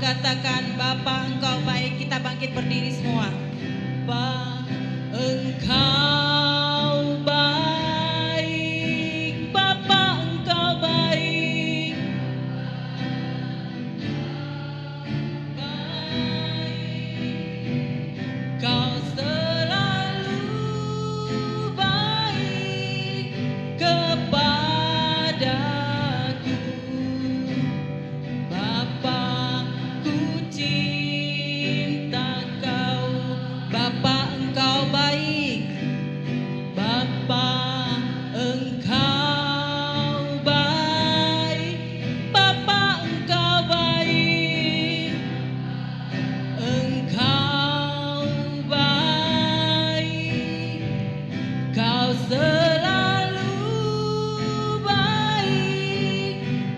katakan Bapa Engkau baik. Kita bangkit berdiri semua. Bapa Engkau baik, Bapa Engkau baik, Kau selalu baik kepadaku. Bapa, ku cinta Kau. Bapa Engkau baik, Bapa Engkau baik, Bapa Engkau baik, Engkau baik, Kau selalu baik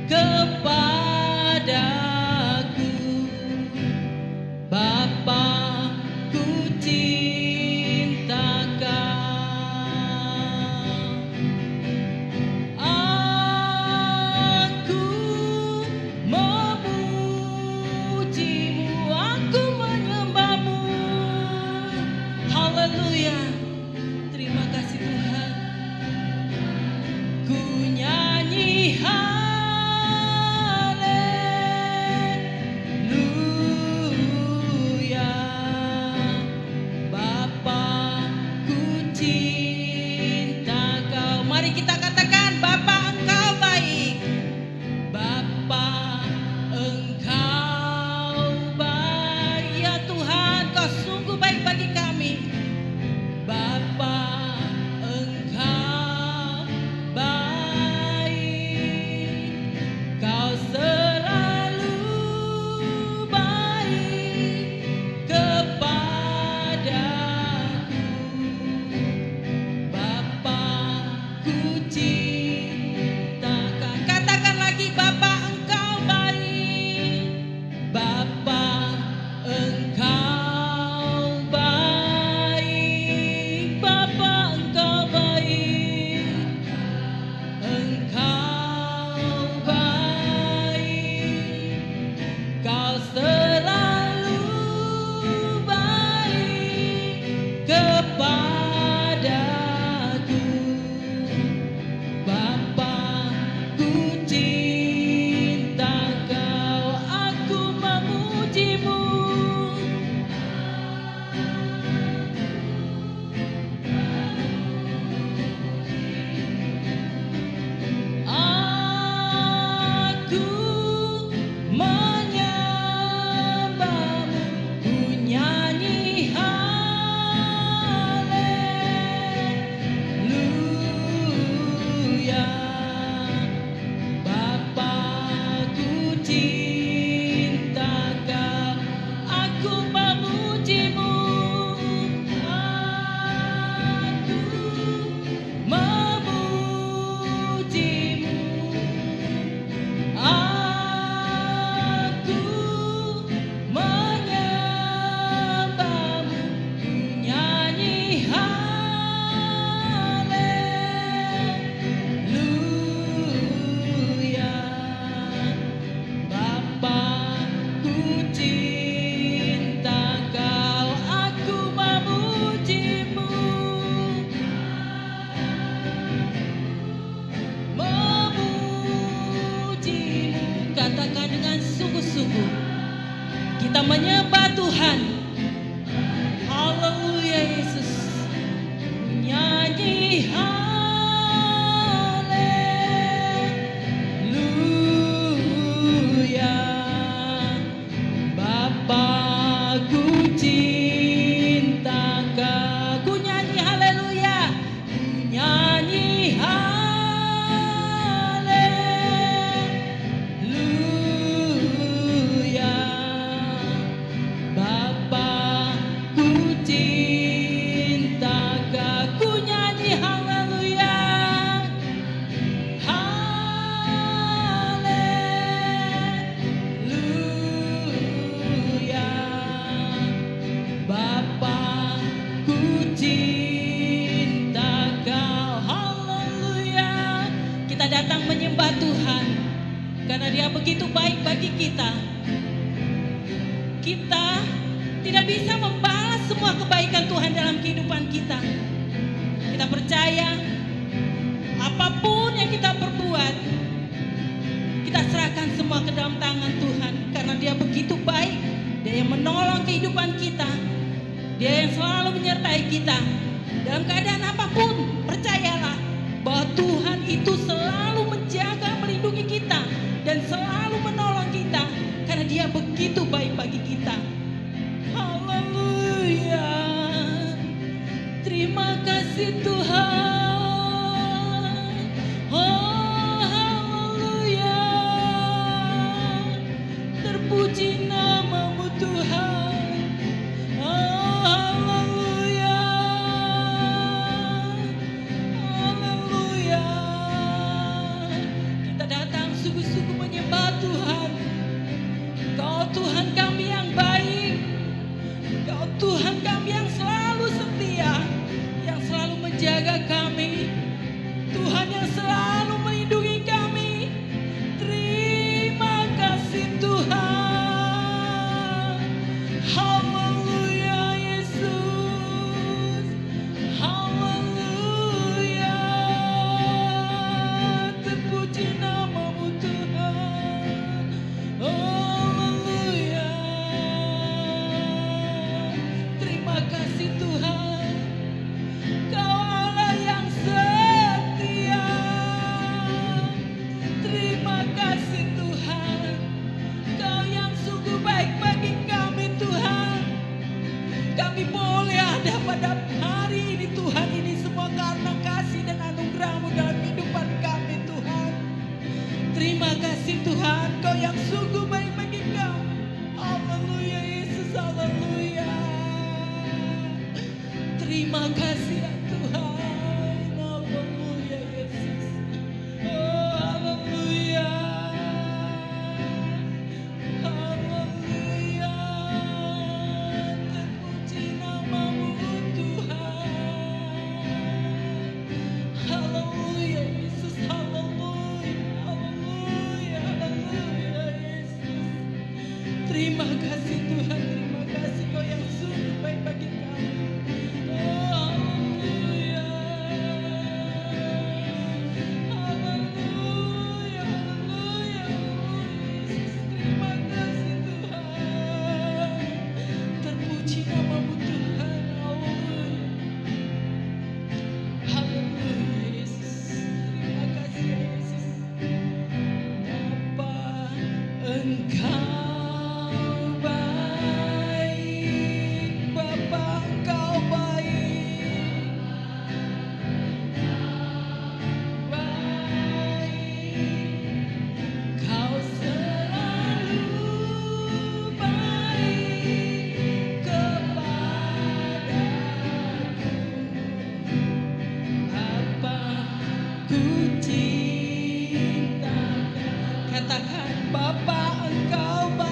kepadaku. Bapa, ku cinta Kau. Aku memujimu, aku menyembahmu. Haleluya. Terima kasih Tuhan. Ku nyanyi haleluya. Bapa, ku cinta Kau. Mari kita katakan Bapa Engkau baik, Bapa Engkau baik. Ya Tuhan, Kau sungguh baik bagi kami. Bapa Engkau baik, Kau selalu baik kepadaku. Bapa, ku cinta Kau. Katakan lagi Bapa Engkau baik, Bapa Engkau baik, Bapa Engkau baik, Engkau baik, Kau selalu baik kepadaku. Bapa, ku cinta Kau, aku memujimu. Aku menyembahmu, ku nyanyi haleluya. Bapa, ku cinta Kau, aku memujimu. Aku memujimu. Aku menyembahmu, ku nyanyi haleluya. Bapa, ku cinta Kau, aku memujimu. Memujimu, katakan dengan sungguh-sungguh. Kita menyembah Tuhan. Haleluya Yesus. Nyanyi haleluya. Bapa, ku cinta Kau. Ku nyanyi haleluya. Ku nyanyi haleluya. Bapa, ku cinta Kau. Ku nyanyi haleluya. semua kebaikan Tuhan dalam kehidupan kita. Kita percaya apapun yang kita perbuat, kita serahkan semua ke dalam tangan Tuhan. Karena Dia begitu baik. Dia yang menolong kehidupan kita. Dia yang selalu menyertai kita. Dalam keadaan apapun, percayalah bahwa Tuhan itu selalu menjaga, melindungi kita. Dan selalu menolong kita. Karena Dia begitu baik bagi kita. Haleluya. Terima kasih Tuhan. Oh haleluya. Terpuji nama-Mu Tuhan. Oh haleluya. Haleluya. Kita datang sungguh-sungguh menyembah Tuhan. Kau Tuhan kami yang baik. Kau Tuhan kami yang selalu setia, yang selalu menjaga kami. Tuhan yang selalu melindungi kami. Terima kasih Tuhan. Haleluya Yesus. Haleluya. Terpuji nama-Mu Tuhan. Haleluya. Terima kasih Tuhan. Kau Allah yang setia. Terima kasih Tuhan. Kau yang sungguh baik bagi kami Tuhan. Kami boleh ada pada hari ini Tuhan. Ini semua karena kasih dan anugerah-Mu dalam kehidupan kami Tuhan. Terima kasih Tuhan. Kau yang sungguh baik bagi kami. Haleluya Yesus. Haleluya. Terima kasih ya Tuhan. Haleluya Yesus. Oh haleluya. Haleluya. Terpuji nama-Mu Tuhan. Haleluya Yesus. Haleluya. Haleluya. Haleluya Yesus. Terima kasih Tuhan. Terima kasih Kau yang sungguh baik bagi kami. Oh haleluya. Haleluya. Haleluya. Yesus. Terima kasih Tuhan. Terpuji nama-Mu Tuhan. Haleluya. Haleluya Yesus. Terima kasih Yesus. Bapa Engkau baik. Bapa Engkau baik. Baik. Kau selalu baik kepadaku. Apa ku cintakan. Katakan Bapa Engkau baik.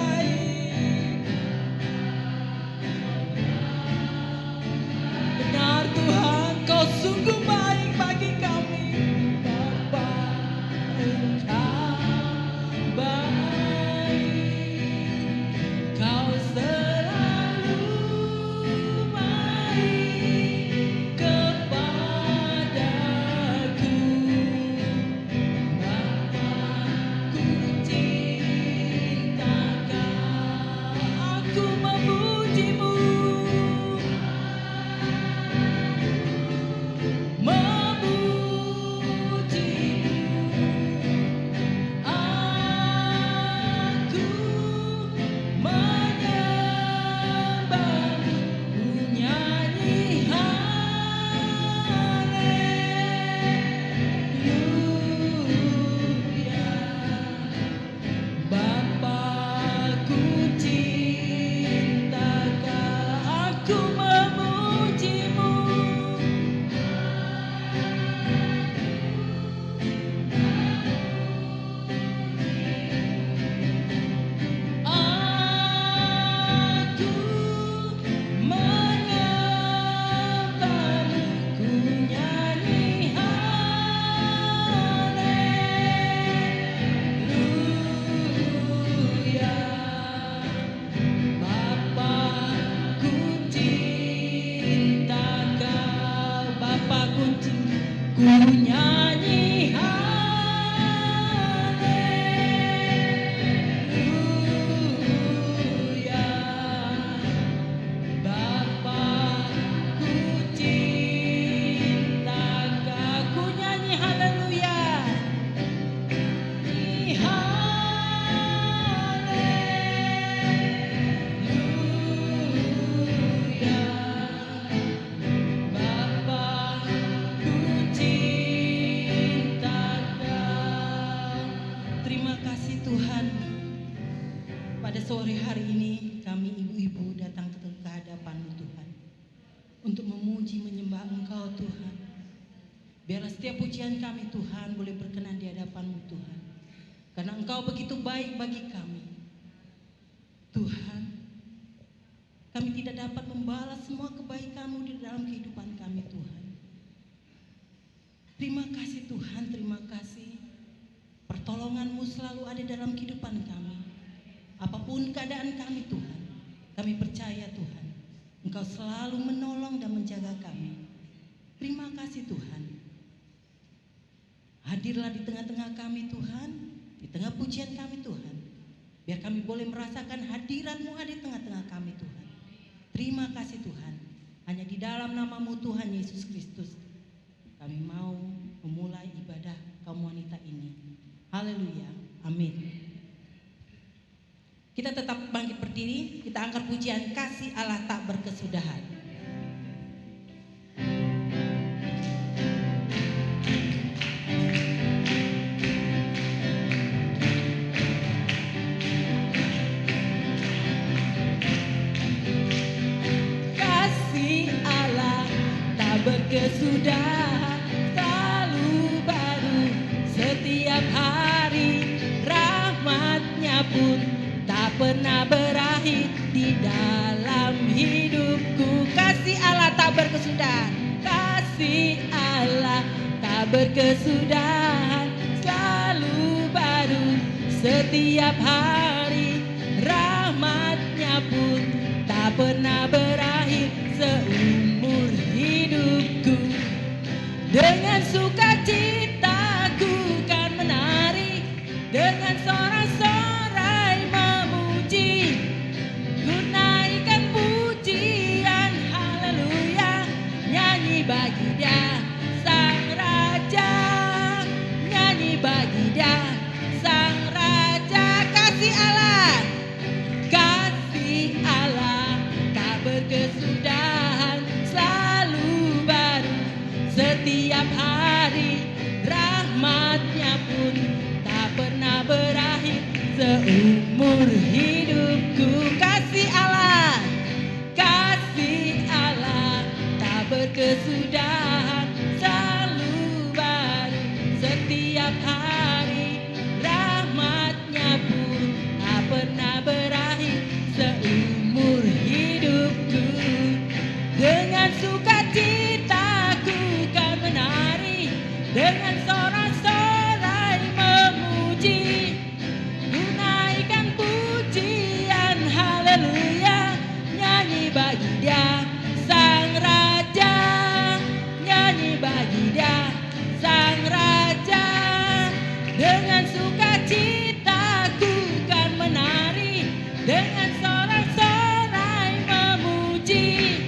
nyanyi haleluya. Bapa ku cinta Kau, ku nyanyi haleluya. Haleluya. Bapa ku cinta Kau. Terima kasih Tuhan. Pada sore hari ini kami ibu-ibu datang ke hadapan-Mu Tuhan, untuk memuji menyembah Engkau Tuhan. Biarlah setiap pujian kami Tuhan boleh berkenan di hadapan-Mu Tuhan, karena Engkau begitu baik bagi kami Tuhan. Kami tidak dapat membalas semua kebaikan-Mu di dalam kehidupan kami Tuhan. Terima kasih Tuhan, terima kasih. Pertolongan-Mu selalu ada dalam kehidupan kami. Apapun keadaan kami Tuhan, kami percaya Tuhan, Engkau selalu menolong dan menjaga kami. Terima kasih Tuhan. Hadirlah di tengah-tengah kami Tuhan, di tengah pujian kami Tuhan. Biar kami boleh merasakan hadirat-Mu ada di tengah-tengah kami Tuhan. Terima kasih Tuhan. Hanya di dalam nama-Mu Tuhan Yesus Kristus kami mau memulai ibadah kaum wanita ini. Haleluya. Amin. Kita tetap bangkit berdiri, kita angkat pujian kasih Allah tak berkesudahan. Kasih Allah tak berkesudahan, selalu baru setiap hari, rahmat-Nya pun tak pernah berakhir di dalam hidupku. Kasih Allah tak berkesudahan, kasih Allah tak berkesudahan, selalu baru setiap hari, rahmat-Nya pun tak pernah berakhir seumur hidupku. Dengan sukacita ku kan menari, dengan sorak-sorai memuji, ku naikkan pujian haleluya, nyanyi bagi Dia Sang Raja, nyanyi bagi Dia Sang Raja. Kasih Allah, kasih Allah tak berkesudahan, selalu baru setiap hari, rahmat-Nya pun tak pernah berakhir seumur hidupku. Kasih Allah tak berkesudahan, selalu baru setiap hari, rahmat-Nya pun tak pernah berakhir seumur hidupku. Dengan sukacita ku kan menari, dengan sorak-sorai memuji, ku naikkan pujian haleluya, nyanyi bagi Dia Sang Raja, nyanyi bagi Dia Sang Raja. Dengan sukacita ku kan menari, dengan sorak-sorai memuji,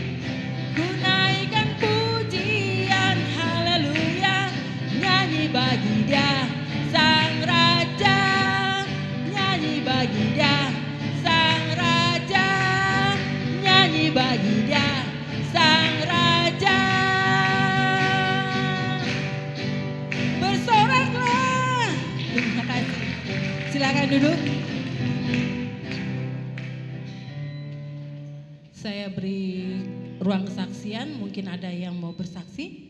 ku naikkan pujian haleluya, nyanyi bagi Dia Sang Raja, nyanyi bagi Dia Sang Raja, nyanyi bagi Dia Sang Raja. Bersoraklah. Terima kasih. Silakan duduk. Saya beri ruang kesaksian, mungkin ada yang mau bersaksi.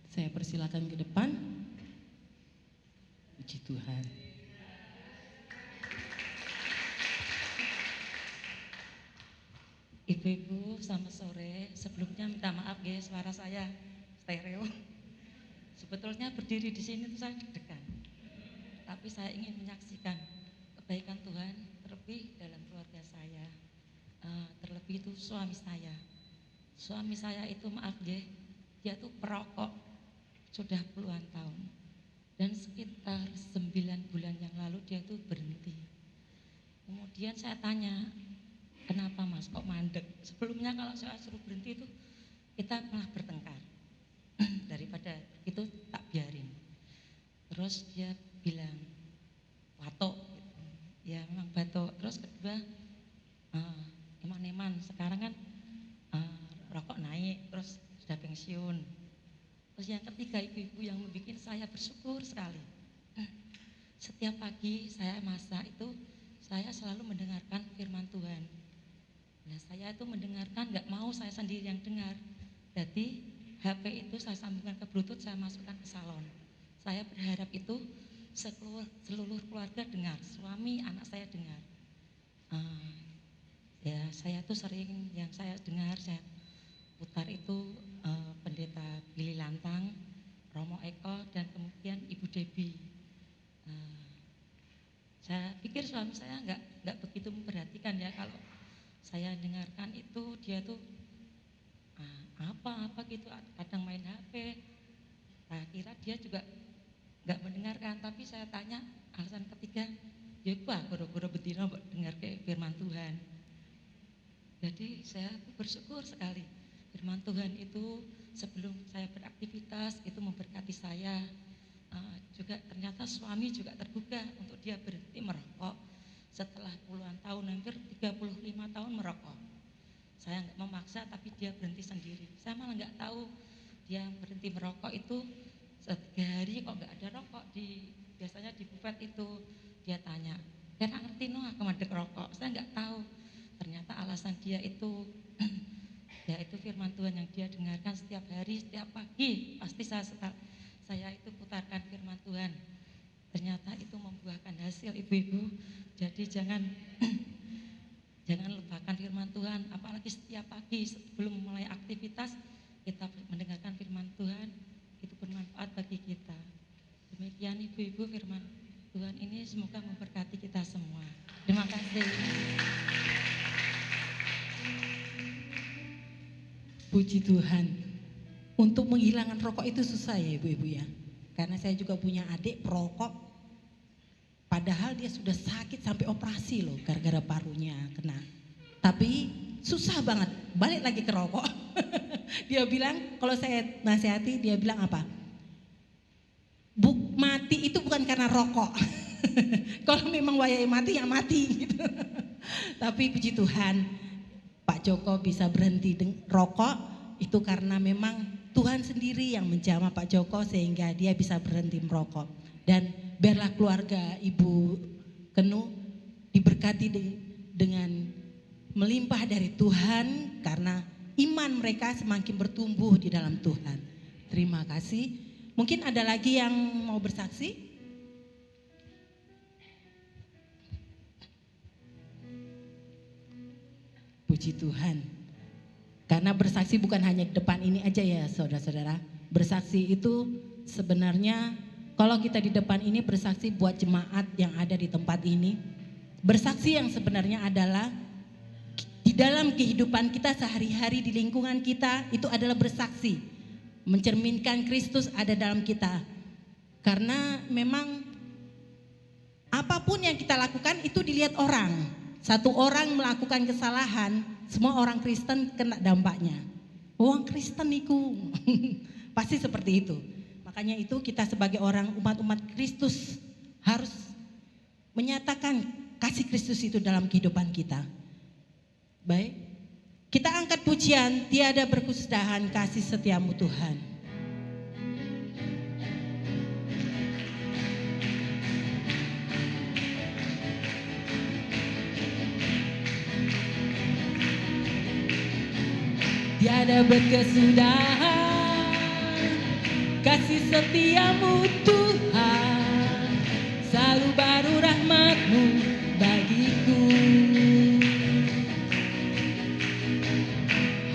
Saya persilakan ke depan. Puji Tuhan. Ibu-ibu, selamat sore. Sebelumnya minta maaf ya, suara saya stereo. Sebetulnya berdiri di sini tuh saya deg-degan. Tapi saya ingin menyaksikan kebaikan Tuhan terlebih dalam keluarga saya. Terlebih itu suami saya. Suami saya itu maaf ya, dia tuh perokok. sudah puluhan tahun. Dan sekitar 9 bulan yang lalu dia tuh berhenti. Kemudian saya tanya, kenapa Mas kok mandek? Sebelumnya kalau saya suruh berhenti itu kita malah bertengkar. Daripada itu tak biarin. Terus dia bilang, batuk. Ya memang batuk. Terus kedua, eman-eman. Sekarang kan rokok naik, terus sudah pensiun. Terus yang ketiga, ibu-ibu yang membuat saya bersyukur sekali. Setiap pagi saya masak itu, saya selalu mendengarkan firman Tuhan. Nah, saya itu mendengarkan, nggak mau saya sendiri yang dengar. Jadi HP itu saya sambungkan ke Bluetooth, saya masukkan ke salon. Saya berharap itu seluruh keluarga dengar, suami, anak saya dengar. Ya saya tuh sering yang saya dengar, saya putar itu pendeta Billy Lantang, Romo Eko, dan kemudian Ibu Debbie. Saya pikir suami saya nggak begitu memperhatikan ya, kalau saya dengarkan itu dia tuh apa gitu, kadang main HP. Nah, kira dia juga nggak mendengarkan, tapi saya tanya alasan ketiga, ya apa goro-goro betina dengar kayak firman Tuhan. Jadi saya bersyukur sekali firman Tuhan itu sebelum saya beraktivitas itu memberkati saya. Juga ternyata suami juga tergugah untuk dia berhenti merokok setelah puluhan tahun, hampir 35 tahun merokok. Saya nggak memaksa, tapi dia berhenti sendiri. Saya malah nggak tahu dia berhenti merokok itu 3 hari kok nggak ada rokok biasanya di bufet itu. Dia tanya, "Kira ngerti no aku mandek rokok?" Saya nggak tahu. Ternyata alasan dia itu yaitu firman Tuhan yang dia dengarkan setiap hari, setiap pagi. Pasti saya itu putarkan firman Tuhan. Ternyata itu membuahkan hasil, ibu-ibu. Jadi jangan lupakan firman Tuhan, apalagi setiap pagi sebelum mulai aktivitas kita mendengarkan firman Tuhan, itu bermanfaat bagi kita. Demikian ibu-ibu, firman Tuhan ini semoga memberkati kita semua. Terima kasih. Puji Tuhan. Untuk menghilangkan rokok itu susah ya ibu-ibu ya. Karena saya juga punya adik perokok. Padahal dia sudah sakit sampai operasi loh, gara-gara parunya kena. Tapi susah banget, balik lagi ke rokok. Dia bilang, kalau saya nasihati, dia bilang apa? Mati itu bukan karena rokok. Kalau memang wayai mati, ya mati gitu. Tapi puji Tuhan, Pak Joko bisa berhenti rokok, itu karena memang Tuhan sendiri yang menjamah Pak Joko sehingga dia bisa berhenti merokok. Dan biarlah keluarga Ibu Kenu diberkati dengan melimpah dari Tuhan karena iman mereka semakin bertumbuh di dalam Tuhan. Terima kasih. Mungkin ada lagi yang mau bersaksi? Puji Tuhan. Karena bersaksi bukan hanya di depan ini aja ya saudara-saudara. Bersaksi itu sebenarnya kalau kita di depan ini bersaksi buat jemaat yang ada di tempat ini. Bersaksi yang sebenarnya adalah di dalam kehidupan kita sehari-hari, di lingkungan kita, itu adalah bersaksi. Mencerminkan Kristus ada dalam kita. Karena memang apapun yang kita lakukan itu dilihat orang. Satu orang melakukan kesalahan, semua orang Kristen kena dampaknya. Orang Kristen itu pasti seperti itu. Makanya itu kita sebagai orang umat-umat Kristus harus menyatakan kasih Kristus itu dalam kehidupan kita. Baik, kita angkat pujian tiada berkesudahan kasih setiamu Tuhan. Tiada berkesudahan kasih setiamu Tuhan, selalu baru rahmat-Mu bagiku.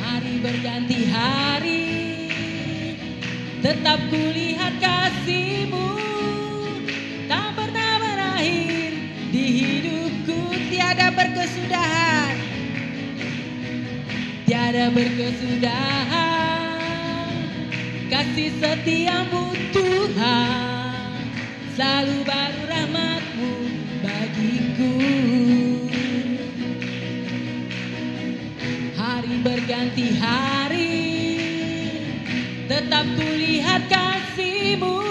Hari berganti hari, tetap kulihat kasih-Mu, tak pernah berakhir di hidupku. Tiada berkesudahan, tiada berkesudahan Kasih setiamu Tuhan, selalu baru rahmat-Mu bagiku. Hari berganti hari, tetap kulihat kasih-Mu,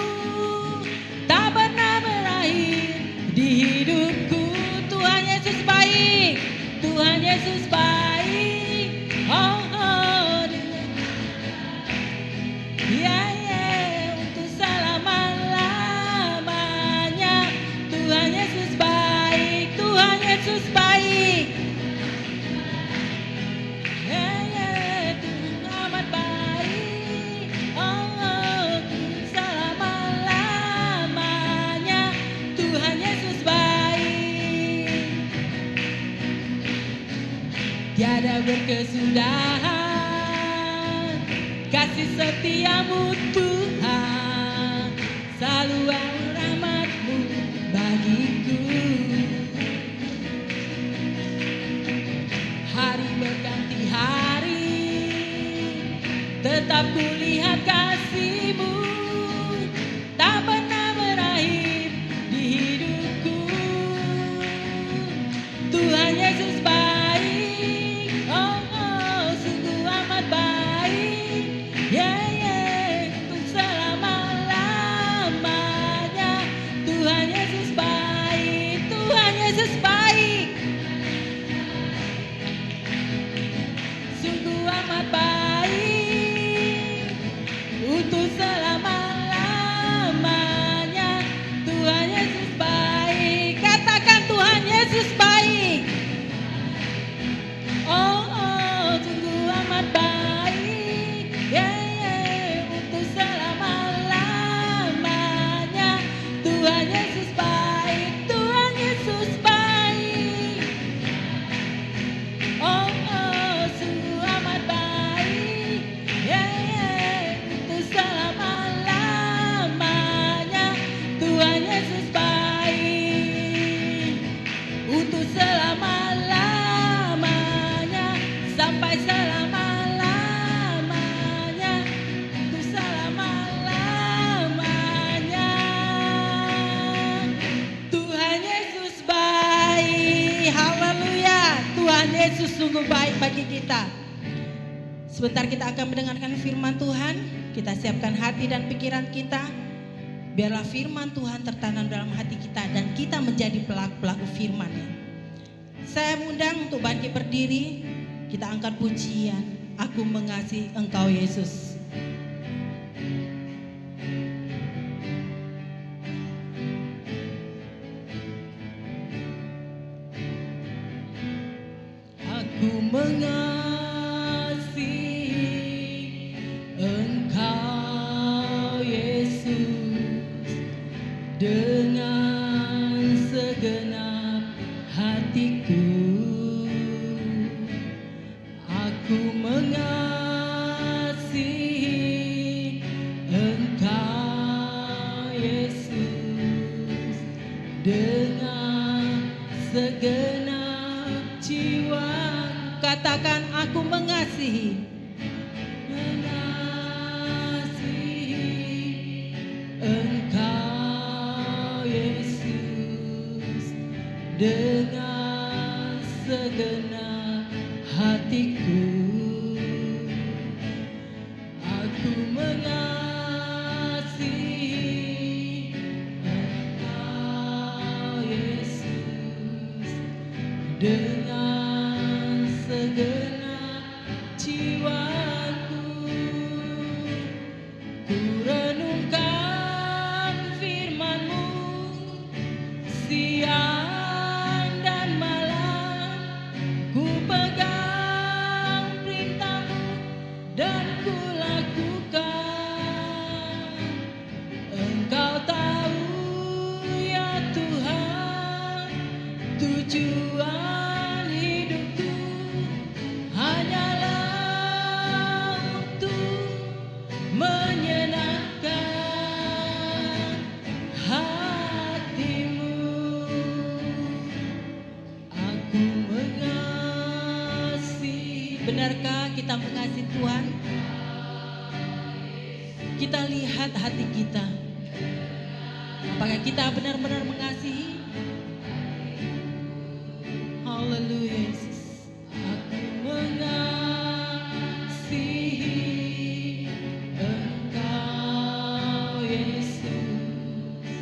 tak pernah berakhir di hidupku. Tuhan Yesus baik, Tuhan Yesus baik. Oh, oh, ya, ya, untuk selama-lamanya. Tuhan Yesus baik, Tuhan Yesus baik. Ya, ya, Tuhan amat baik. Oh, oh, untuk selama-lamanya. Tuhan Yesus baik. Tiada berkesudahan kasih setiamu Tuhan, selalu rahmat-Mu bagiku. Hari berganti hari, tetap kulihat kasih-Mu, tak pernah berakhir di hidupku. Tuhan Yesus baik, oh, oh, sungguh amat baik. Yeah, yeah, untuk selama-lamanya. Tuhan Yesus baik, Tuhan Yesus baik. Sungguh amat baik, untuk selama-lamanya. Tuhan Yesus baik. Katakan Tuhan Yesus baik. Oh, oh, sungguh amat baik. Yeah, yeah, untuk selama-lamanya. Tuhan Yesus baik, Tuhan Yesus baik. Oh, oh, sungguh amat baik. Yeah, yeah, untuk selama-lamanya. Tuhan Yesus baik, untuk selama-lamanya, sampai selama-lamanya, untuk selama-lamanya. Tuhan Yesus baik. Haleluya. Tuhan Yesus sungguh baik bagi kita. Sebentar kita akan mendengarkan firman Tuhan. Kita siapkan hati dan pikiran kita. Biarlah firman Tuhan tertanam dalam hati kita dan kita menjadi pelaku-pelaku firman-Nya. Saya mengundang untuk bangkit berdiri. Kita angkat pujian. Aku mengasihi Engkau Yesus. Aku mengasihi Engkau Yesus dengan segenap hatiku. Aku mengasihi Engkau Yesus dengan segenap jiwa. Katakan aku mengasihi, mengasihi Engkau Yesus dengan segenap hatiku. Aku mengasihi Engkau Yesus dengan segenap jiwaku. Ku renungkan firman-Mu siang dan malam. Ku pegang perintah-Mu dan ku lakukan. Engkau tahu ya Tuhan, tujuan hidupku hanyalah untuk menyenangkan hati-Mu. Aku mengasihi. Benarkah kita mengasihi Tuhan? kita lihat hati kita. Apakah kita benar-benar mengasihi? Haleluya Yesus. Aku mengasihi Engkau Yesus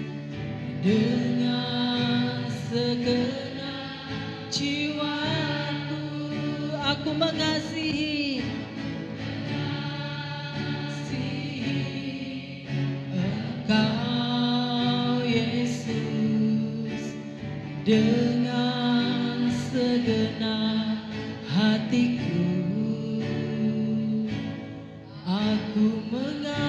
dengan segenap jiwaku. Aku mengasihi Engkau Yesus dengan segenap hatiku. Aku mengasihi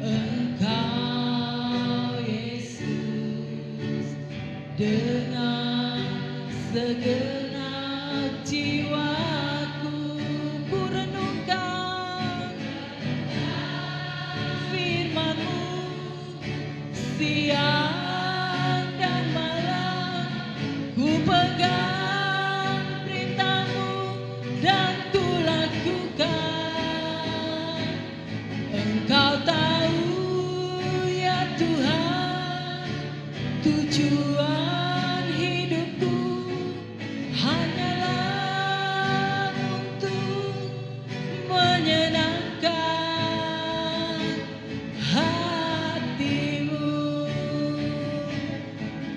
Engkau Yesus dengan segenap jiwaku. Ku renungkan firman-Mu siang dan malam, ku pegang perintah-Mu dan ku lakukan. Engkau tahu ya Tuhan, tujuan hidupku hanyalah untuk menyenangkan hati-Mu.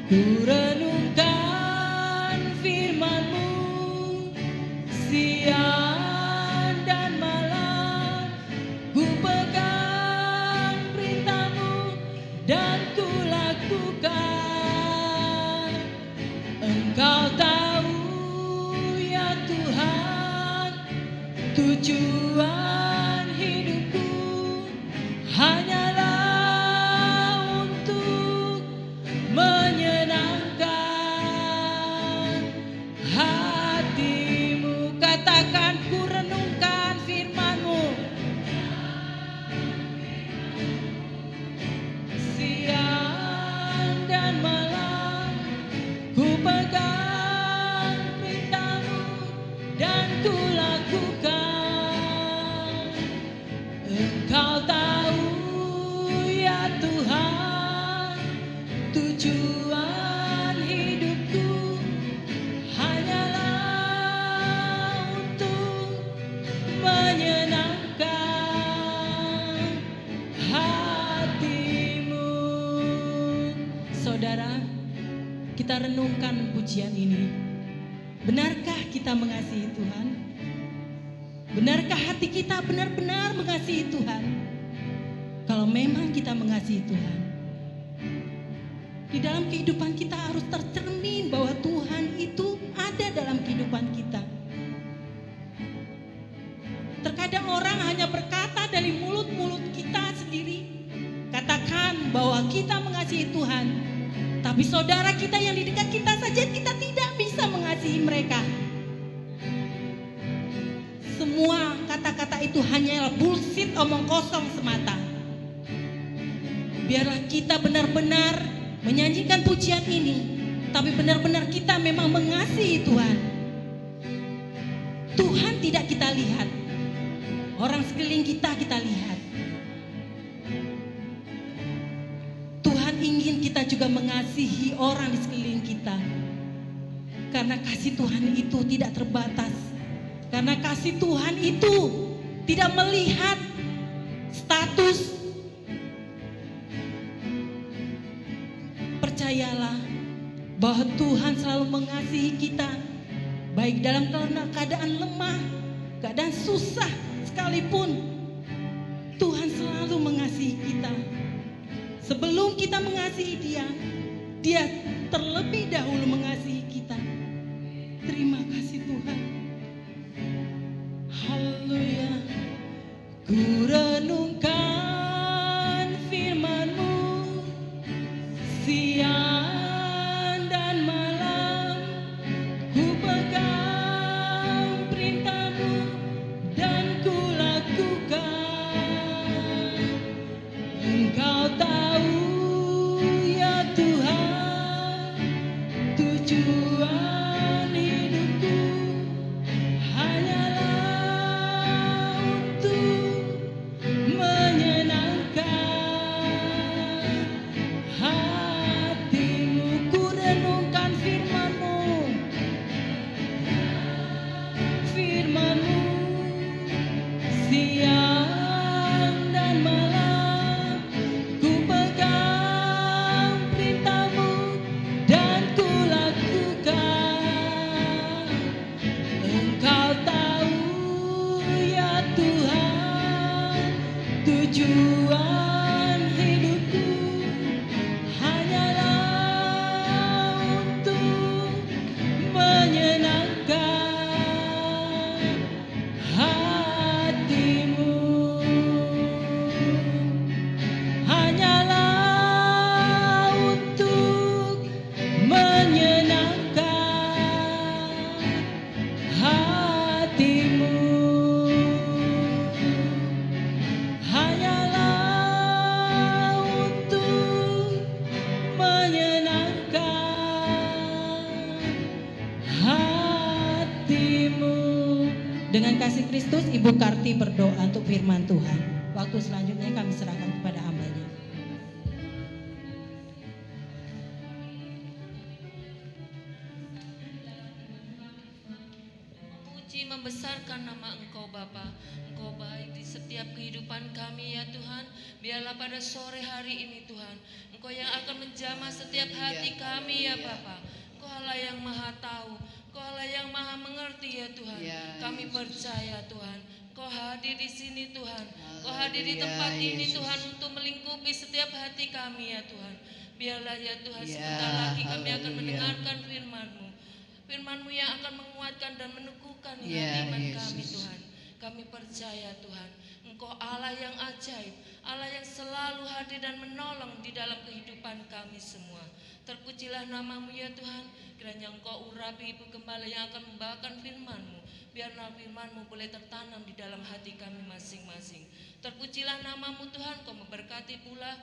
Ku renungkan firman-Mu siang dan malam, ku pegang perintah-Mu dan ku lakukan. Engkau tahu ya Tuhan, tujuan hidupku hanyalah untuk menyenangkan hati-Mu. Katakan, ku renungkan firman-Mu siang dan malam, ku pegang perintah-Mu dan ku lakukan. Engkau tahu ya Tuhan, tujuan hidupku hanyalah untuk menyenangkan hati-Mu. Saudara, kita renungkan pujian ini. Benarkah kita mengasihi Tuhan? Benarkah hati kita benar-benar mengasihi Tuhan? Kalau memang kita mengasihi Tuhan, di dalam kehidupan kita harus tercermin bahwa Tuhan itu ada dalam kehidupan kita. Terkadang orang hanya berkata dari mulut-mulut kita sendiri, katakan bahwa kita mengasihi Tuhan, tapi saudara kita yang di dekat kita saja kita tidak bisa mengasihi mereka. Semua kata-kata itu hanyalah bullshit, omong kosong semata. Biarlah kita benar-benar menyanyikan pujian ini, tapi benar-benar kita memang mengasihi Tuhan. Tuhan tidak kita lihat, orang sekeliling kita lihat. Tuhan ingin kita juga mengasihi orang di sekeliling kita, karena kasih Tuhan itu tidak terbatas. Karena kasih Tuhan itu tidak melihat status. Percayalah bahwa Tuhan selalu mengasihi kita, baik dalam keadaan lemah, keadaan susah sekalipun. Tuhan selalu mengasihi kita. Sebelum kita mengasihi Dia, Dia terlebih dahulu mengasihi kita. Terima kasih Tuhan. Haleluya. Ku renungkan firman-Mu siang dan malam, ku pegang perintah-Mu dan ku lakukan. Engkau tahu ya Tuhan, tujuan hidupku hanyalah hatimu. Dengan kasih Kristus, Ibu Karti berdoa untuk firman Tuhan. Waktu selanjutnya kami serahkan kepada hambanya. Memuji membesarkan nama Engkau Bapa. Engkau baik di setiap kehidupan kami ya Tuhan. Biarlah pada sore hari ini Tuhan, Engkau yang akan menjamah setiap hati kami ya Bapa. Engkau Allah yang maha tahu, Engkau Allah yang maha mengerti ya Tuhan. Kami percaya Tuhan, Engkau hadir di sini Tuhan. Engkau hadir di tempat ini Tuhan untuk melingkupi setiap hati kami ya Tuhan. Biarlah ya Tuhan, sebentar lagi kami akan mendengarkan firman-Mu. Firman-Mu yang akan menguatkan dan meneguhkan hati iman kami Tuhan. Kami percaya Tuhan, Engkau Allah yang ajaib, Allah yang selalu hadir dan menolong di dalam kehidupan kami semua. Terpujilah nama-Mu ya Tuhan. Kiranya Engkau urapi Ibu Gembala yang akan membawakan firman-Mu. Biarlah firman-Mu boleh tertanam di dalam hati kami masing-masing. Terpujilah nama-Mu Tuhan. Kau memberkati pula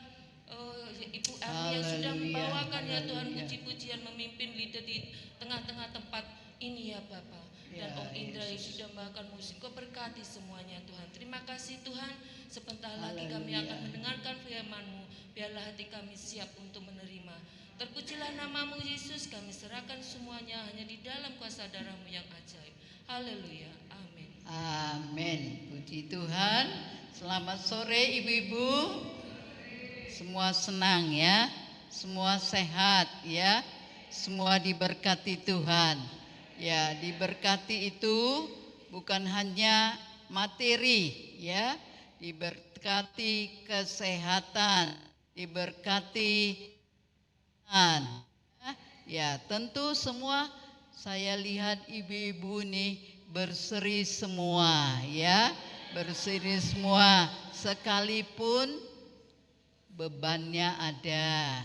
Ibu Ami yang sudah membawakan ya Tuhan puji-pujian, memimpin lidah di tengah-tengah tempat ini ya Bapa. Dan Om Indra yang sudah membawakan musik, Kau berkati semuanya Tuhan. Terima kasih Tuhan. Sebentar lagi kami akan mendengarkan firman-Mu. Biarlah hati kami siap untuk menerima. Terpujilah nama-Mu Yesus. Kami serahkan semuanya hanya di dalam kuasa darah-Mu yang ajaib. Haleluya. Amin. Amin. Puji Tuhan. Selamat sore ibu-ibu. Semua senang ya, semua sehat ya, semua diberkati Tuhan. Ya, diberkati itu bukan hanya materi ya, diberkati kesehatan, diberkati ya, tentu semua saya lihat ibu-ibu nih berseri semua ya, berseri semua sekalipun bebannya ada,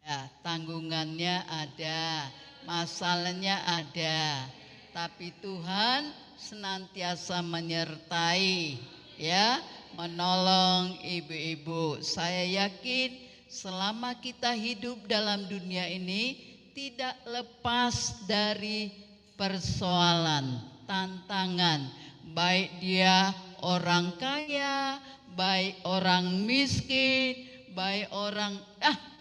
ya, tanggungannya ada, masalahnya ada, tapi Tuhan senantiasa menyertai, ya, menolong ibu-ibu. Saya yakin selama kita hidup dalam dunia ini tidak lepas dari persoalan, tantangan, baik dia orang kaya, baik orang miskin, baik orang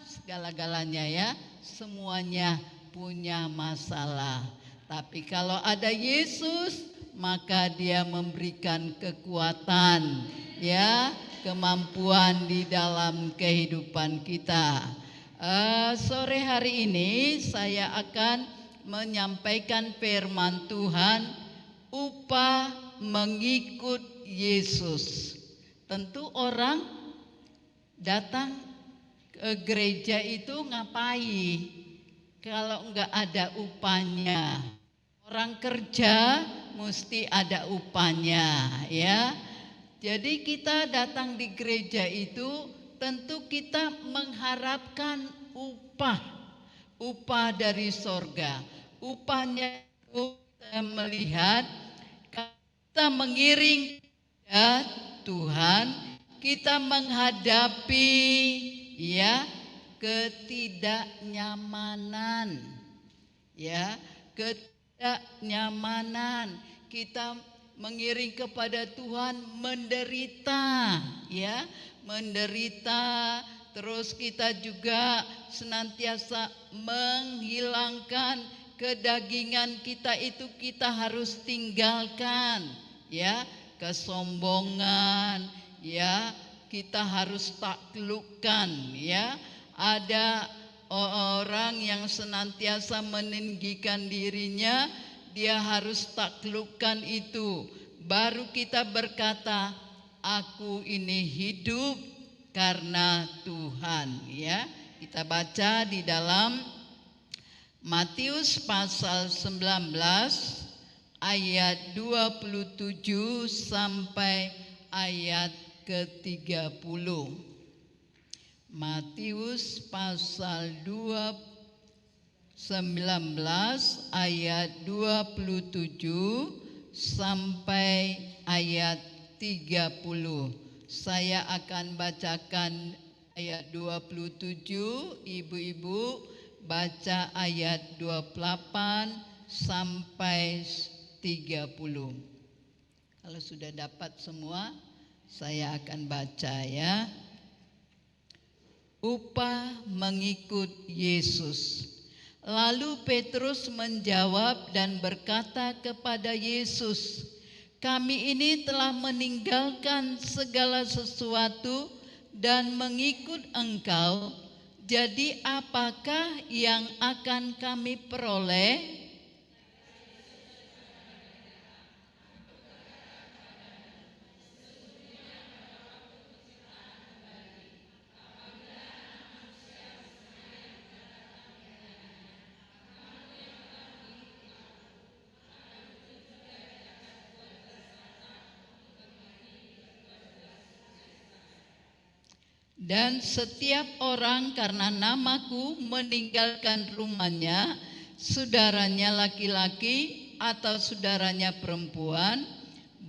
segala-galanya ya, semuanya punya masalah. Tapi kalau ada Yesus, maka Dia memberikan kekuatan, ya, kemampuan di dalam kehidupan kita. Sore hari ini saya akan menyampaikan firman Tuhan, upah mengikut Yesus. Tentu orang datang ke gereja itu ngapain kalau enggak ada upahnya? Orang kerja mesti ada upahnya, ya. Jadi kita datang di gereja itu tentu kita mengharapkan upah dari sorga. Upahnya itu kita melihat kita mengiring ya Tuhan, kita menghadapi ya ketidaknyamanan, ya ketidaknyamanan, kita mengiring kepada Tuhan menderita, ya menderita. Terus kita juga senantiasa menghilangkan kedagingan kita, itu kita harus tinggalkan, ya, kesombongan, ya, kita harus taklukkan, ya. Ada orang yang senantiasa meninggikan dirinya, dia harus taklukkan itu. Baru kita berkata, aku ini hidup karena Tuhan, ya. Kita baca di dalam Matius pasal 19 ayat 27 sampai ayat ke-30. Matius pasal 19 ayat 27 sampai ayat 30. Saya akan bacakan ayat 27, ibu-ibu baca ayat 28 sampai 30. Kalau sudah dapat semua, saya akan baca ya. Upah mengikut Yesus. Lalu Petrus menjawab dan berkata kepada Yesus, "Kami ini telah meninggalkan segala sesuatu dan mengikut Engkau. Jadi apakah yang akan kami peroleh?" Dan setiap orang karena namaku meninggalkan rumahnya, saudaranya laki-laki atau saudaranya perempuan,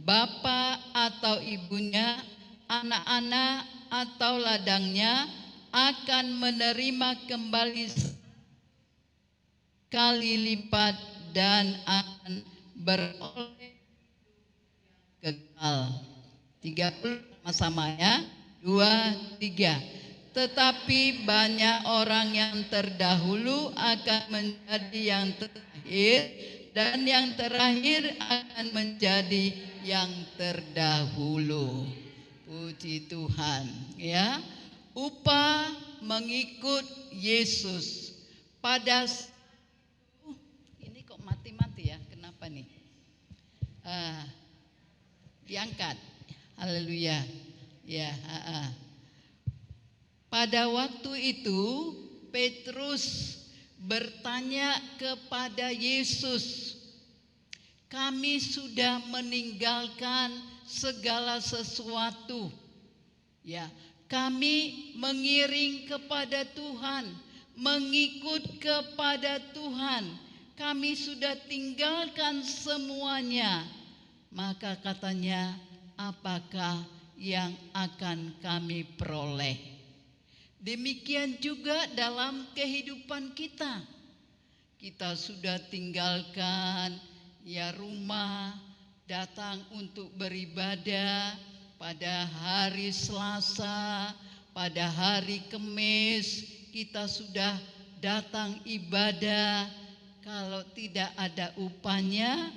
bapa atau ibunya, anak-anak atau ladangnya, akan menerima kembali kali lipat dan akan beroleh kekal. 30 sama ya. 2, 3. Tetapi banyak orang yang terdahulu akan menjadi yang terakhir, dan yang terakhir akan menjadi yang terdahulu. Puji Tuhan ya. Upah mengikut Yesus. Pada ini kok mati-mati ya, kenapa nih? Diangkat. Haleluya. Ya, pada waktu itu Petrus bertanya kepada Yesus, "Kami sudah meninggalkan segala sesuatu. Ya, kami mengiring kepada Tuhan, mengikut kepada Tuhan. Kami sudah tinggalkan semuanya." Maka katanya, "Apakah yang akan kami peroleh?" Demikian juga dalam kehidupan kita. Kita sudah tinggalkan ya rumah, datang untuk beribadah pada hari Selasa, pada hari Kamis, kita sudah datang ibadah. Kalau tidak ada upahnya,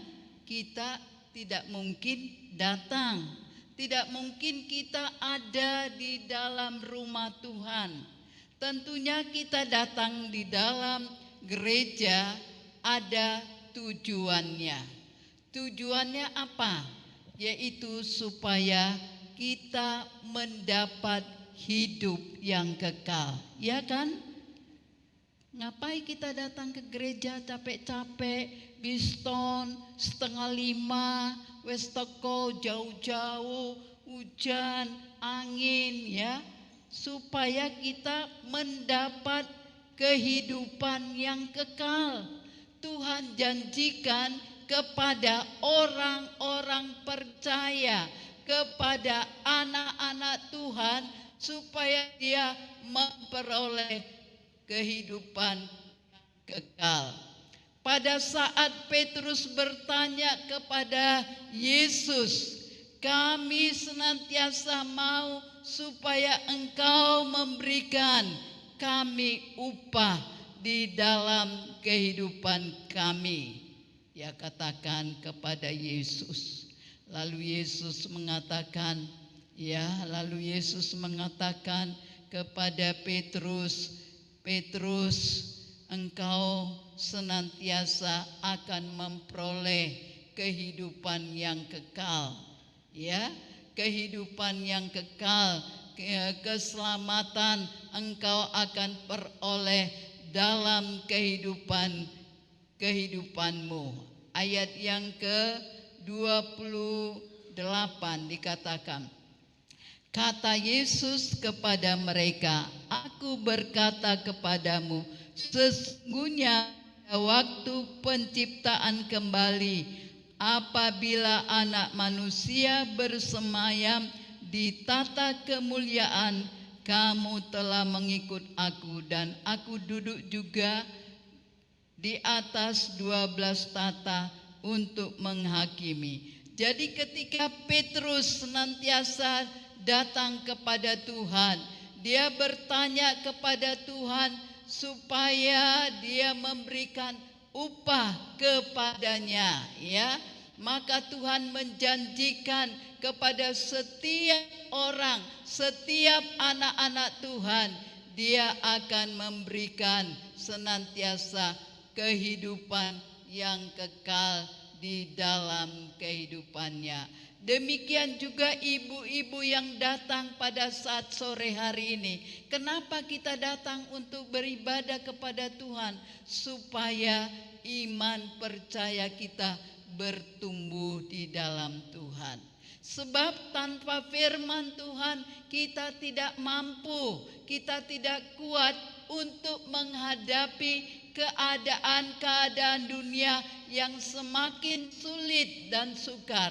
kita tidak mungkin datang. Tidak mungkin kita ada di dalam rumah Tuhan. Tentunya kita datang di dalam gereja ada tujuannya. Tujuannya apa? Yaitu supaya kita mendapat hidup yang kekal. Ya kan? Ngapain kita datang ke gereja capek-capek, Biston 4:30, wes teko jauh-jauh, hujan, angin ya, supaya kita mendapat kehidupan yang kekal. Tuhan janjikan kepada orang-orang percaya, kepada anak-anak Tuhan, supaya dia memperoleh kehidupan kekal. Pada saat Petrus bertanya kepada Yesus, "Kami senantiasa mau supaya Engkau memberikan kami upah di dalam kehidupan kami." Ya, katakan kepada Yesus. Lalu Yesus mengatakan kepada Petrus, "Petrus, engkau senantiasa akan memperoleh kehidupan yang kekal." Ya, kehidupan yang kekal, keselamatan engkau akan peroleh dalam kehidupanmu. Ayat yang ke-28 dikatakan, kata Yesus kepada mereka, "Aku berkata kepadamu, sesungguhnya pada waktu penciptaan kembali, apabila Anak Manusia bersemayam di tata kemuliaan, kamu telah mengikut aku, dan aku duduk juga di atas 12 tata untuk menghakimi. Jadi ketika Petrus senantiasa datang kepada Tuhan, dia bertanya kepada Tuhan supaya dia memberikan upah kepadanya, ya. Maka Tuhan menjanjikan kepada setiap orang, setiap anak-anak Tuhan, dia akan memberikan senantiasa kehidupan yang kekal di dalam kehidupannya. Demikian juga ibu-ibu yang datang pada saat sore hari ini. Kenapa kita datang untuk beribadah kepada Tuhan? Supaya iman percaya kita bertumbuh di dalam Tuhan. Sebab tanpa firman Tuhan kita tidak mampu, kita tidak kuat untuk menghadapi keadaan-keadaan dunia yang semakin sulit dan sukar.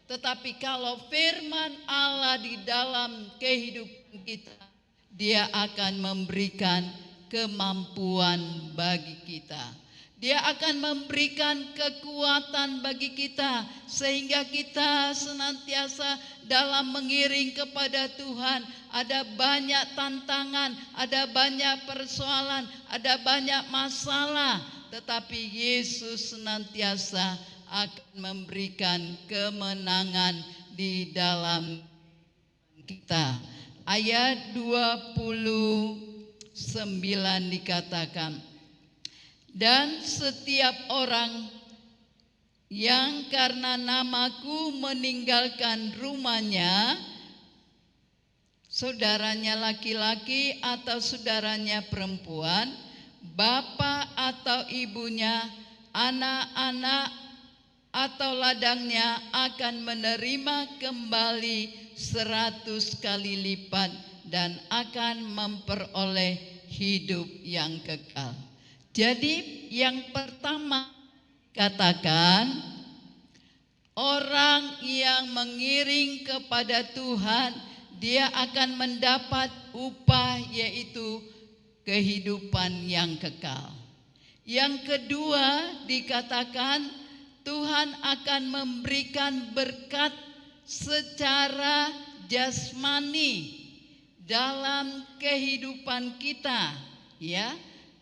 Tetapi kalau firman Allah di dalam kehidupan kita, dia akan memberikan kemampuan bagi kita. Dia akan memberikan kekuatan bagi kita, sehingga kita senantiasa dalam mengiring kepada Tuhan. Ada banyak tantangan, ada banyak persoalan, ada banyak masalah, tetapi Yesus senantiasa akan memberikan kemenangan di dalam kita. Ayat 29 dikatakan, dan setiap orang yang karena namaku meninggalkan rumahnya, saudaranya laki-laki atau saudaranya perempuan, bapa atau ibunya, anak-anak atau ladangnya, akan menerima kembali 100 kali lipat dan akan memperoleh hidup yang kekal. Jadi yang pertama katakan, orang yang mengiring kepada Tuhan, dia akan mendapat upah, yaitu kehidupan yang kekal. Yang kedua dikatakan, Tuhan akan memberikan berkat secara jasmani dalam kehidupan kita, ya.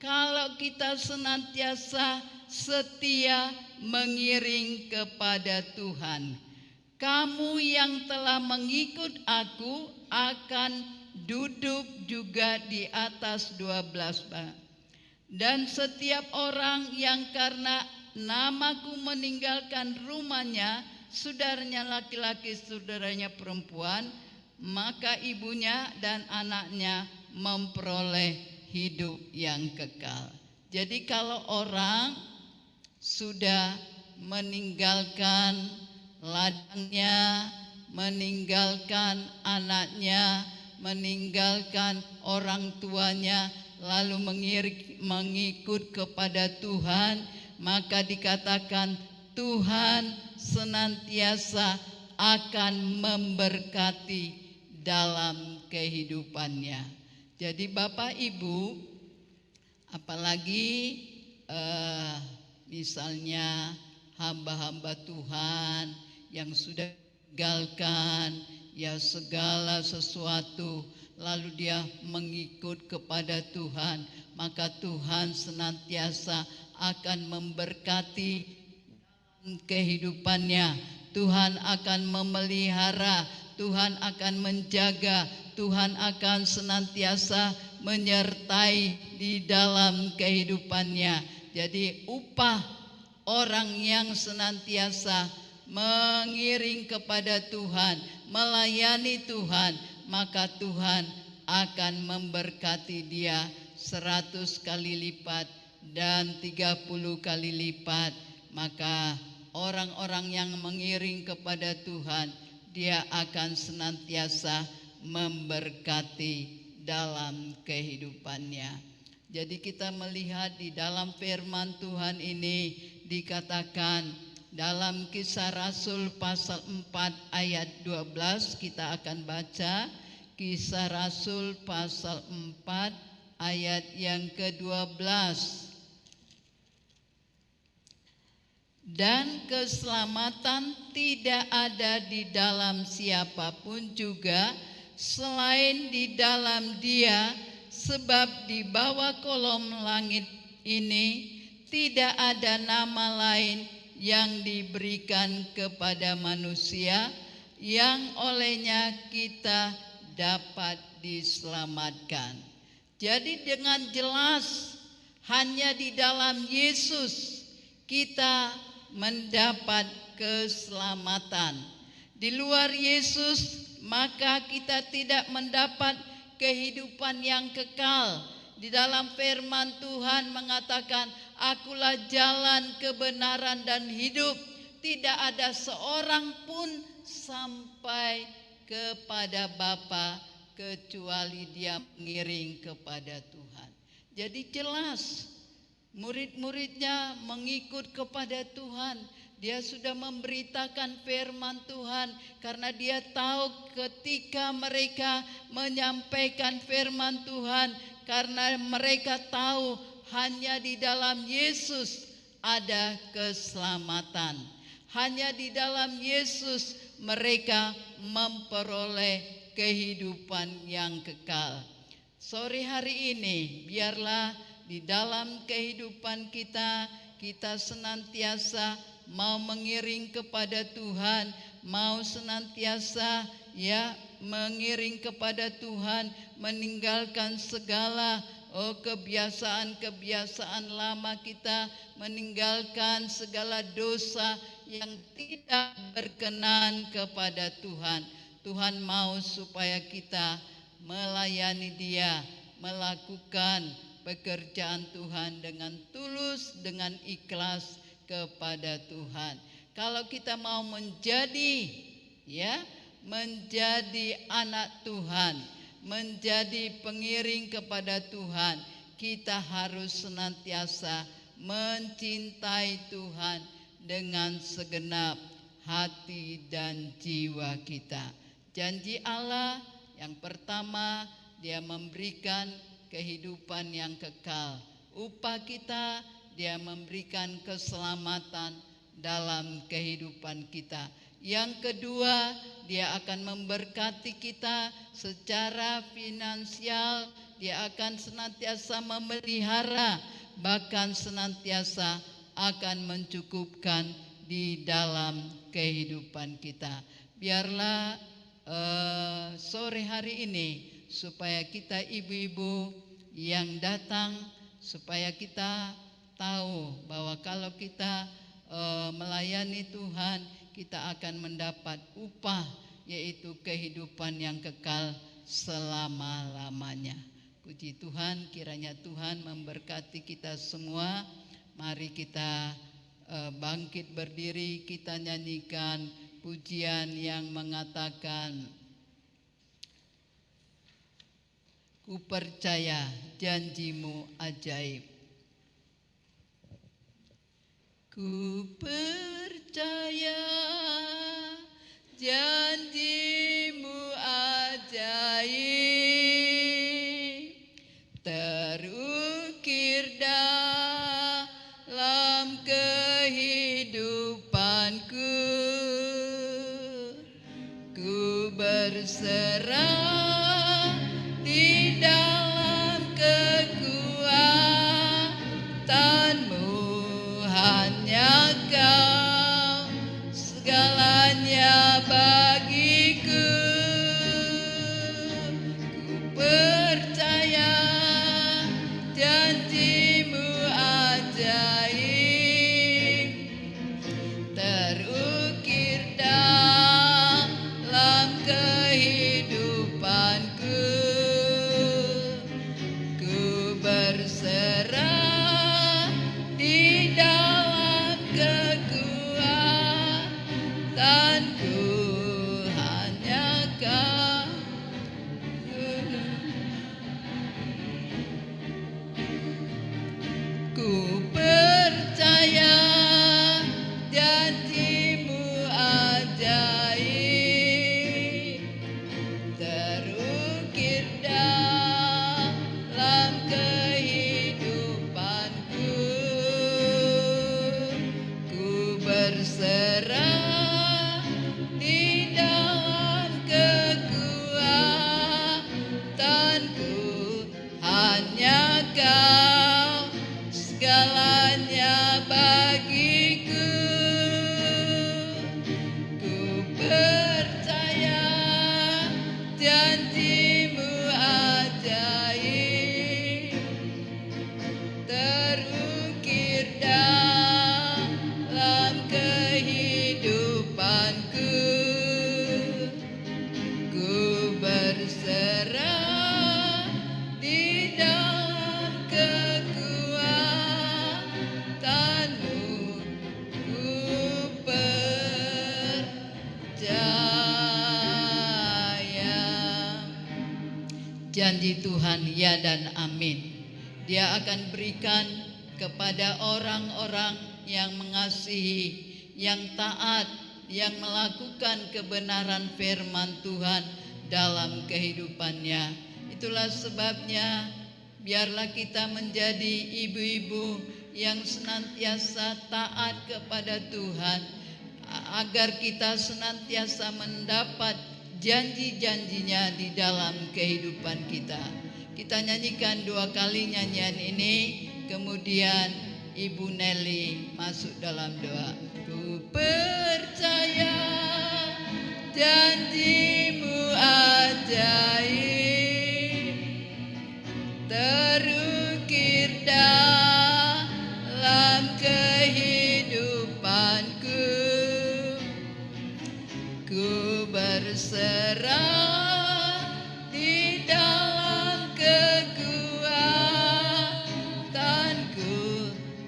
Kalau kita senantiasa setia mengiring kepada Tuhan. Kamu yang telah mengikut aku akan duduk juga di atas 12 bait. Dan setiap orang yang karena namaku meninggalkan rumahnya, saudaranya laki-laki, saudaranya perempuan, maka ibunya dan anaknya memperoleh hidup yang kekal. Jadi kalau orang sudah meninggalkan ladangnya, meninggalkan anaknya, meninggalkan orang tuanya, lalu mengikut kepada Tuhan, maka dikatakan Tuhan senantiasa akan memberkati dalam kehidupannya. Jadi Bapak Ibu, apalagi misalnya hamba-hamba Tuhan yang sudah meninggalkan ya segala sesuatu, lalu dia mengikut kepada Tuhan, maka Tuhan senantiasa akan memberkati kehidupannya. Tuhan akan memelihara, Tuhan akan menjaga, Tuhan akan senantiasa menyertai di dalam kehidupannya. Jadi upah orang yang senantiasa mengiring kepada Tuhan, melayani Tuhan, maka Tuhan akan memberkati dia 100 kali lipat dan 30 kali lipat. Maka orang-orang yang mengiring kepada Tuhan, dia akan senantiasa memberkati dalam kehidupannya. Jadi kita melihat di dalam firman Tuhan ini dikatakan dalam Kisah Rasul pasal 4 ayat 12, kita akan baca. Kisah Rasul pasal 4 ayat yang ke-12. Dan keselamatan tidak ada di dalam siapapun juga selain di dalam Dia, sebab di bawah kolom langit ini tidak ada nama lain yang diberikan kepada manusia yang olehnya kita dapat diselamatkan. Jadi dengan jelas hanya di dalam Yesus kita mendapat keselamatan. Di luar Yesus maka kita tidak mendapat kehidupan yang kekal. Di dalam firman Tuhan mengatakan, akulah jalan, kebenaran dan hidup. Tidak ada seorang pun sampai kepada Bapa kecuali dia mengiring kepada Tuhan. Jadi jelas murid-muridnya mengikut kepada Tuhan. Dia sudah memberitakan firman Tuhan karena dia tahu ketika mereka menyampaikan firman Tuhan, karena mereka tahu hanya di dalam Yesus ada keselamatan. Hanya di dalam Yesus mereka memperoleh kehidupan yang kekal. Sore hari ini biarlah di dalam kehidupan kita, kita senantiasa mau mengiring kepada Tuhan, mau senantiasa mengiring kepada Tuhan, meninggalkan segala kebiasaan-kebiasaan lama kita, meninggalkan segala dosa yang tidak berkenan kepada Tuhan. Tuhan mau supaya kita melayani Dia, melakukan pekerjaan Tuhan dengan tulus, dengan ikhlas kepada Tuhan. Kalau kita mau menjadi anak Tuhan, menjadi pengiring kepada Tuhan, kita harus senantiasa mencintai Tuhan dengan segenap hati dan jiwa kita. Janji Allah yang pertama, Dia memberikan kehidupan yang kekal. Upah kita, Dia memberikan keselamatan dalam kehidupan kita. Yang kedua, Dia akan memberkati kita secara finansial. Dia akan senantiasa memelihara, bahkan senantiasa akan mencukupkan di dalam kehidupan kita. Biarlah sore hari ini supaya kita ibu-ibu yang datang, supaya kita tahu bahwa kalau kita melayani Tuhan, kita akan mendapat upah, yaitu kehidupan yang kekal selama-lamanya. Puji Tuhan, kiranya Tuhan memberkati kita semua. Mari kita bangkit berdiri, kita nyanyikan pujian yang mengatakan, ku percaya janjimu ajaib. Ku percaya janjimu ajaib, terukir dalam kehidupanku. Ku berserah di dalam kekuatanmu, hanya Kau segalanya bagiku. Ku percaya janjimu ajaib, terukir dalam kehidupanku. Ku berserah di dalam kekuatanku, hanya Kau. Ku percaya janjimu ajaib, terukir segalanya bagiku. Ku percaya janjimu ajaib, terukir dalam kehidupanku. Ku berserah di dalam kekuatanmu. Ku percaya. Janji Tuhan ya dan amin. Dia akan berikan kepada orang-orang yang mengasihi, yang taat, yang melakukan kebenaran firman Tuhan dalam kehidupannya. Itulah sebabnya biarlah kita menjadi ibu-ibu yang senantiasa taat kepada Tuhan, agar kita senantiasa mendapat janji-janjinya di dalam kehidupan kita. Kita nyanyikan 2 kali nyanyian ini, kemudian Ibu Nelly masuk dalam doa. Ku percaya janjimu ajaib, terukir dalam kehidupanku. Ku berserah di dalam kekuatanku.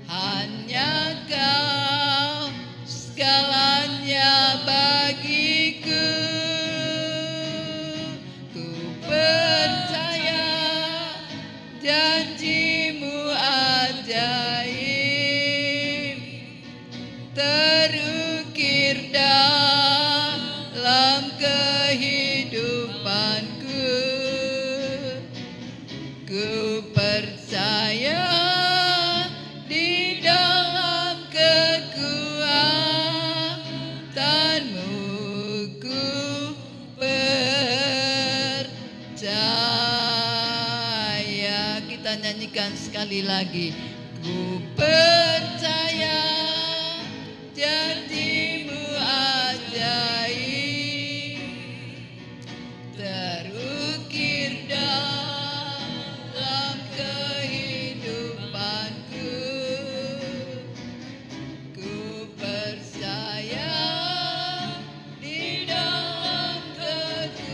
Hanya Kau segalanya bagiku. Ku percaya janjimu ajaib, terukir dalam kehidupanku. Ku percaya di dalam kekuatanmu. Ku percaya. Kita nyanyikan sekali lagi. Ku percaya janjimu ajaib, terukir dalam kehidupanku. Ku percaya di dalam kekuatanmu.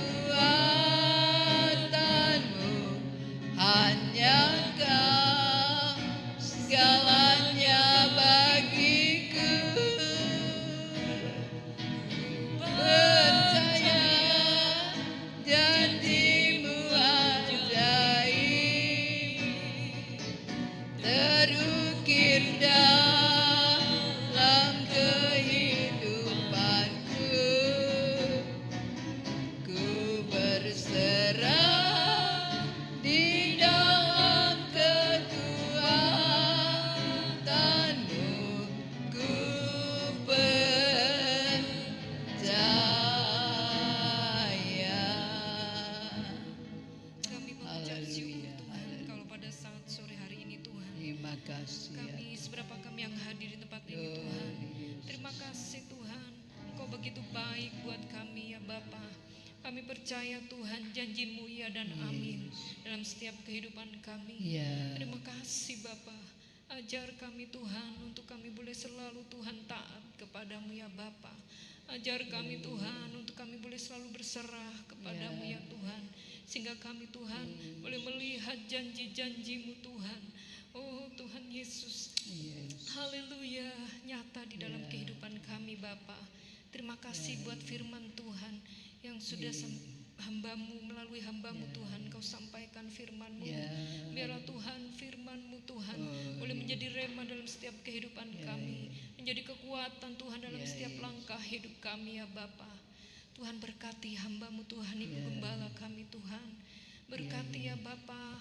Hanya Kau segalanya bagiku. Percaya janjimu ajaib, terukir dalam kehidupanku. Ku berserah di dalam kekuatanmu. Ku percaya. Kami mengucap syukur Haleluya, Tuhan, haleluya. kalau pada saat sore hari ini Tuhan, Terima kasih ya. kami seberapa kami yang hadir di tempat ini Oh, Tuhan. Yesus. Terima kasih Tuhan, Engkau begitu baik buat kami ya Bapa. Kami percaya Tuhan janji-Mu ya dan amin dalam setiap kehidupan kami. Ya. Terima kasih Bapa. Ajar kami Tuhan untuk kami boleh selalu Tuhan taat kepadamu ya Bapa. Ajar kami Tuhan untuk kami boleh selalu berserah kepadamu ya Tuhan. Sehingga kami Tuhan boleh melihat janji-janji-Mu Tuhan. Oh Tuhan Yesus, Yes. haleluya, nyata di dalam kehidupan kami Bapa. Terima kasih buat firman Tuhan yang sudah hamba-Mu, melalui hamba-Mu Tuhan Kau sampaikan firman-Mu. Ya. Biarlah Tuhan firman-Mu Tuhan Oh, boleh menjadi rema dalam setiap kehidupan kami, menjadi kekuatan Tuhan dalam setiap langkah hidup kami ya Bapa. Tuhan berkati hamba-Mu Tuhan, Ibu Gembala kami Tuhan. Berkati ya Bapa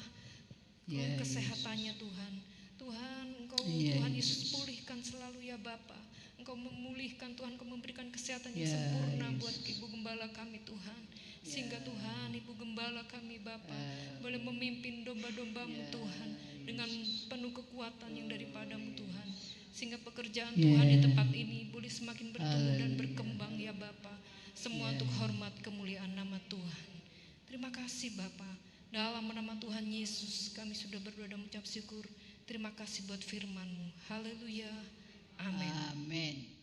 kesehatannya Tuhan. Tuhan Engkau Tuhan Yesus pulihkan selalu ya Bapa. Engkau memulihkan Tuhan, Engkau memberikan kesehatan yang sempurna buat Ibu Gembala kami Tuhan. Sehingga Tuhan Ibu Gembala kami Bapa boleh memimpin domba-domba-Mu Tuhan dengan penuh kekuatan yang daripadamu Tuhan, sehingga pekerjaan Tuhan di tempat ini boleh semakin bertumbuh dan berkembang ya Bapa. Semua untuk hormat kemuliaan nama Tuhan. Terima kasih Bapa. Dalam nama Tuhan Yesus kami sudah berdoa dan mengucap syukur. Terima kasih buat firman-Mu. Haleluya. Amin. Amin.